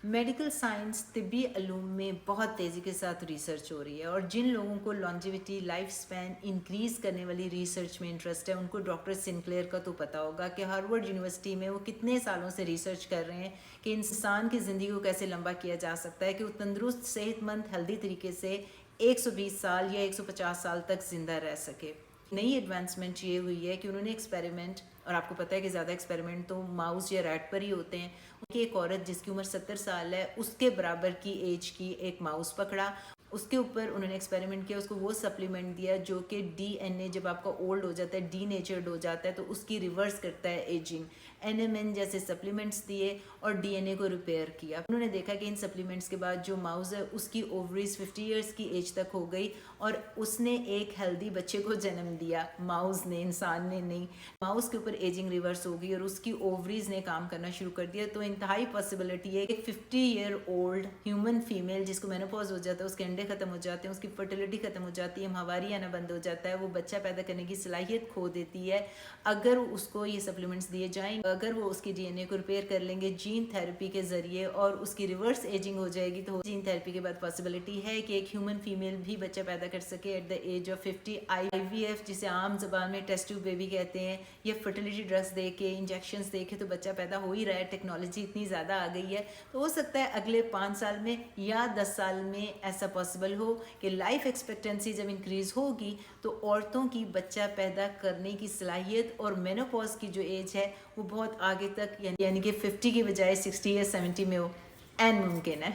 Medical science तिब्बी इल्म में बहुत तेज़ी के साथ रिसर्च हो रही है और जिन लोगों को लॉन्जिविटी लाइफ स्पैन इंक्रीज़ करने वाली रिसर्च में इंटरेस्ट है उनको डॉक्टर सिंक्लेयर का तो पता होगा कि हार्वर्ड यूनिवर्सिटी में वो कितने सालों से रिसर्च कर रहे हैं कि इंसान की ज़िंदगी को कैसे लंबा किया जा सकता है कि वो तंदुरुस्त सेहतमंद हेल्दी तरीके से 120 साल या 150 साल तक ज़िंदा रह सके। नई एडवांसमेंट ये हुई है कि उन्होंने एक्सपेरिमेंट, और आपको पता है कि ज़्यादा एक्सपेरिमेंट तो माउस या रैट पर ही होते हैं, उनकी एक औरत जिसकी उम्र 70 साल है उसके बराबर की एज की एक माउस पकड़ा, उसके ऊपर उन्होंने एक्सपेरिमेंट किया, उसको वो सप्लीमेंट दिया जो कि डीएनए जब आपका ओल्ड हो जाता है, डीनेचर्ड हो जाता है तो उसकी रिवर्स करता है एजिंग। एनएमएन जैसे सप्लीमेंट्स दिए और डीएनए को रिपेयर किया। उन्होंने देखा कि इन सप्लीमेंट्स के बाद जो माउस है उसकी ओवरीज 50 ईयर्स की एज तक हो गई और उसने एक हेल्दी बच्चे को जन्म दिया। माउस ने, इंसान ने नहीं। माउस के ऊपर एजिंग रिवर्स हो गई और उसकी ओवरीज ने काम करना शुरू कर दिया। तो इंतहाई पॉसिबिलिटी है कि 50 ईयर ओल्ड ह्यूमन फीमेल जिसको मेनोपॉज हो जाता है, उसके अंडे खत्म हो जाते हैं, उसकी फर्टिलिटी खत्म हो जाती है, माहवारी आना बंद हो जाता है, वो बच्चा पैदा करने की सलाहियत खो देती है। अगर उसको ये सप्लीमेंट्स दिए जाएं, अगर वो उसकी डीएनए को रिपेयर कर लेंगे जीन थेरेपी के जरिए और उसकी रिवर्स एजिंग हो जाएगी, तो जीन थेरेपी के बाद पॉसिबिलिटी है कि एक ह्यूमन फीमेल भी बच्चा पैदा कर सके at the age of 50। IVF जिसे आम जबान में टेस्ट ट्यूब बेबी कहते हैं, ये फर्टिलिटी ड्रग्स दे के, इंजेक्शंस दे के तो बच्चा पैदा हो ही रहा है। टेक्नोलॉजी इतनी ज़्यादा आ गई है तो हो सकता है अगले 5 साल में या 10 साल में ऐसा पॉसिबल हो कि लाइफ एक्सपेक्टेंसी जब इंक्रीज़ होगी तो औरतों की बच्चा पैदा करने की सलाहियत और मेनोपॉज की जो एज है वो बहुत आगे तक, यानी कि 50 की बजाय 60 या 70 में हो। एन मुमकिन है।